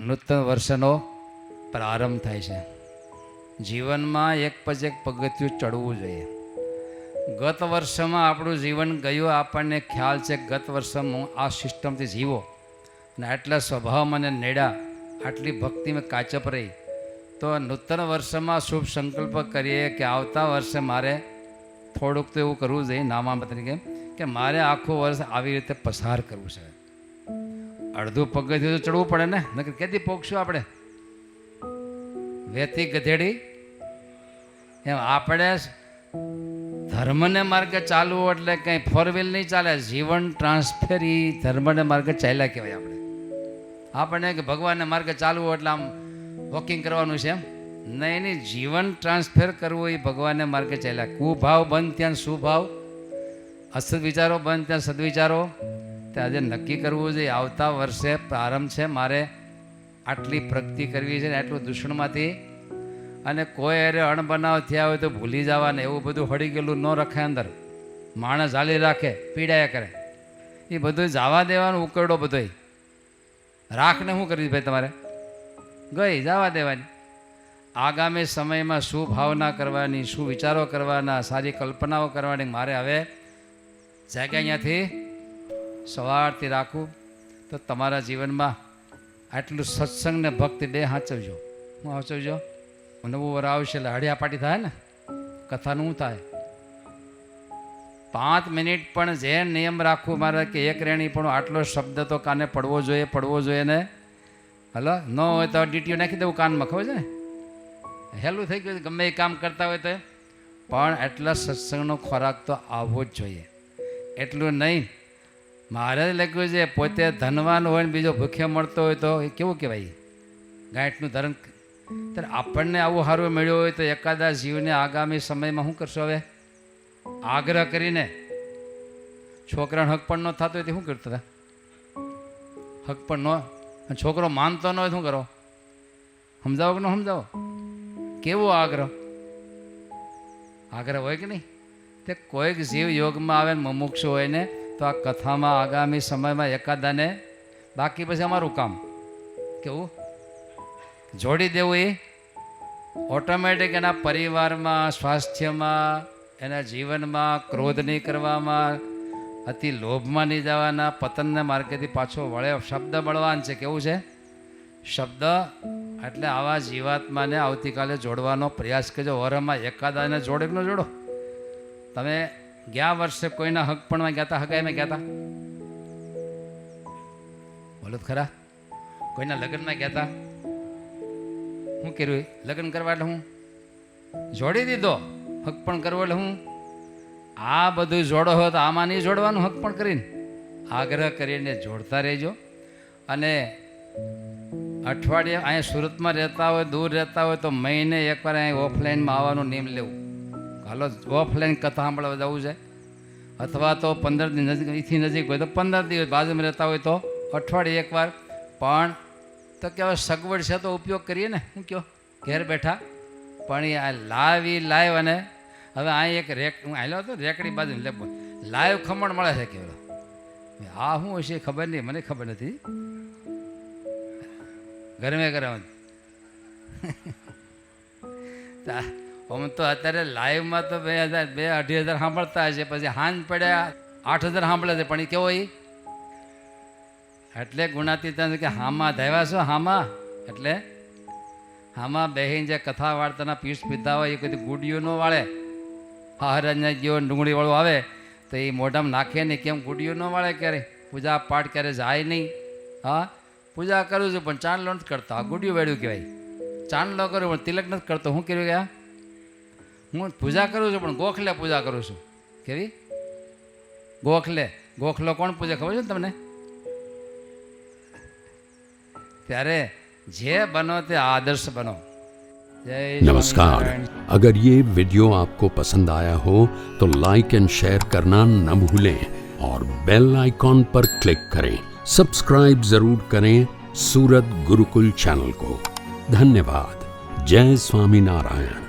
નૂતન વર્ષનો પ્રારંભ થાય છે. જીવનમાં એક પછી એક પગથિયું ચડવું જોઈએ. ગત વર્ષમાં આપણું જીવન ગયું, આપણને ખ્યાલ છે ગત વર્ષમાં હું આ સિસ્ટમથી જીવો અને આટલા સ્વભાવમાં મને નેડા, આટલી ભક્તિમાં કાચપ રહી, તો નૂતન વર્ષમાં શુભ સંકલ્પ કરીએ કે આવતા વર્ષે મારે થોડુંક તો એવું કરવું જોઈએ નામામાં તરીકે કે મારે આખું વર્ષ આવી રીતે પસાર કરવું છે. અડધું પગથિયું તો ચડવું પડે ને, નકર ક્યાંથી પહોંચશું આપણે? વેતી ગધેડી એમ આપણે ધર્મને માર્ગે ચાલવું એટલે કંઈ ફોર વ્હીલ નહીં ચાલે. જીવન ટ્રાન્સફર એ ધર્મને માર્ગે ચાલ્યા કહેવાય. આપણને કે ભગવાનને માર્ગે ચાલવું એટલે આમ વોકિંગ કરવાનું છે એમ નહીં. નહીં, જીવન ટ્રાન્સફર કરવું એ ભગવાનને માર્ગે ચાલ્યા. કુભાવ બંધ ત્યાં સુભાવ, અસદ વિચારો બંધ ત્યાં સદવિચારો. તે આજે નક્કી કરવું જોઈએ આવતા વર્ષે પ્રારંભ છે, મારે આટલી પ્રગતિ કરવી છે ને આટલું દૂષણમાંથી. અને કોઈ અરે અણબનાવ થયા હોય તો ભૂલી જવાને, એવું બધું હળી ગયેલું ન રખે અંદર. માણસ હાલી રાખે, પીડાયા કરે, એ બધું જવા દેવાનું. ઉકરડો બધોય રાખને શું કરવી ભાઈ તમારે? ગઈ જવા દેવાની. આગામી સમયમાં શું ભાવના કરવાની, શું વિચારો કરવાના, સારી કલ્પનાઓ કરવાની. મારે હવે જાગ્યા અહીંયાથી સવારથી રાખું તો તમારા જીવનમાં આટલું સત્સંગ ને ભક્તિ બે સાચવજો. હું સાચવજો. નવું વર આવશે એટલે હળિયાપાટી થાય ને, કથાનું શું થાય? 5 મિનિટ પણ જે નિયમ રાખવું મારે કે એક રેણી પણ આટલો શબ્દ તો કાને પડવો જોઈએ ને. હલો, ન હોય તો ડીટીઓ નાખી દેવું કાનમાં, ખબર છે ને? હેલું થઈ ગયું. ગમે એ કામ કરતા હોય તો પણ એટલા સત્સંગનો ખોરાક તો આવવો જ જોઈએ. એટલું નહીં, મારે લખ્યું છે પોતે ધનવાન હોય ને બીજો ભૂખ્યો મળતો હોય તો એ કેવું કહેવાય? ગાંઠનું ધરણ. ત્યારે આપણને આવું સારું મળ્યું હોય તો એકાદા જીવને આગામી સમયમાં શું કરશો? હવે આગ્રહ કરીને છોકરાને હક પણ ન થતો હોય તો શું કરતા હતા? હક પણ ન, છોકરો માનતો ન હોય શું કરો? સમજાવો કે ન સમજાવો? કેવો આગ્રહ હોય કે નહીં? તે કોઈક જીવ યોગમાં આવે ને મુમુક્ષુ હોય ને તો આ કથામાં આગામી સમયમાં એકાદાને, બાકી પછી અમારું કામ કેવું જોડી દેવું. એ ઓટોમેટિક એના પરિવારમાં, સ્વાસ્થ્યમાં, એના જીવનમાં ક્રોધ નહીં કરવામાં, અતિ લોભમાં નહીં જવાના, પતનને માર્ગેથી પાછો વળે. શબ્દ બળવાન છે. કેવું છે શબ્દ? એટલે આવા જીવાત્માને આવતીકાલે જોડવાનો પ્રયાસ કરજો. વરમાં એકાદાને જોડે કે ન જોડો. તમે ગયા વર્ષે કોઈના હક પણ ગયા હતા? હગાઈમાં ગયા હતા? બોલો ખરા. કોઈના લગ્નમાં ગયા હતા? શું કર્યું? લગ્ન કરવા એટલે હું જોડી દીધો. હક પણ કરવો એટલે હું આ બધું જોડો હોય તો આમાં નહીં જોડવાનું. હક પણ કરીને આગ્રહ કરીને જોડતા રહેજો. અને અઠવાડિયે અહીંયા સુરતમાં રહેતા હોય, દૂર રહેતા હોય તો મહિને એકવાર અહીં ઓફલાઈનમાં આવવાનું નિયમ લેવું. હાલો ઓફલાઈન કથા સાંભળવા જવું છે, અથવા તો 15 દિવસ નજીકથી નજીક હોય તો 15 દિવસ, બાજુમાં રહેતા હોય તો અઠવાડિયે એકવાર. પણ તો કે હવે સગવડ છે તો ઉપયોગ કરીએ ને. શું કહો? ઘેર બેઠા પણ એ લાઈવ. અને હવે અહીં એક હું આવેલો હતો રેકડી બાજુ લાઈવ ખમણ મળે છે. કેવડો આ શું હશે ખબર નહીં, મને ખબર નથી. ગરમે ગરમ આમ તો અત્યારે લાઈવમાં તો 2,000-2,500 સાંભળતા હશે, પછી હાંજ પડ્યા 8,000 સાંભળે છે. પણ એ કેવો? એટલે ગુણાતીત કે હામાં ધાવ્યા છો. હામાં એટલે હામાં બેહીને જે કથા વાર્તાના પીસ પીધા હોય એ કદી ગુડીઓ ન વાળે. હરાજને ગયો ડુંગળી વાળો આવે તો એ મોઢામાં નાખે નહીં. કેમ ગુડીઓ ન વાળે? ક્યારે પૂજા પાઠ ક્યારે જાય નહીં. હા, પૂજા કરું છું પણ ચાંદલો નથી કરતો. આ ગુડિયું વેડ્યું કહેવાય. ચાંદલો કરું પણ તિલક નથી કરતો. શું કર્યું ગયા? હું પૂજા કરું છું પણ ગોખલે પૂજા કરું છું. કેવી ગોખલે? ગોખલો કોણ પૂજા ખબર છે ને તમને? ત્યારે જે બનો તે આદર્શ બનો. नमस्कार, अगर ये वीडियो आपको पसंद आया हो तो लाइक एंड शेयर करना न भूलें और बेल आइकॉन पर क्लिक करें. सब्सक्राइब जरूर करें सूरत गुरुकुल चैनल को. धन्यवाद. जय स्वामीनारायण.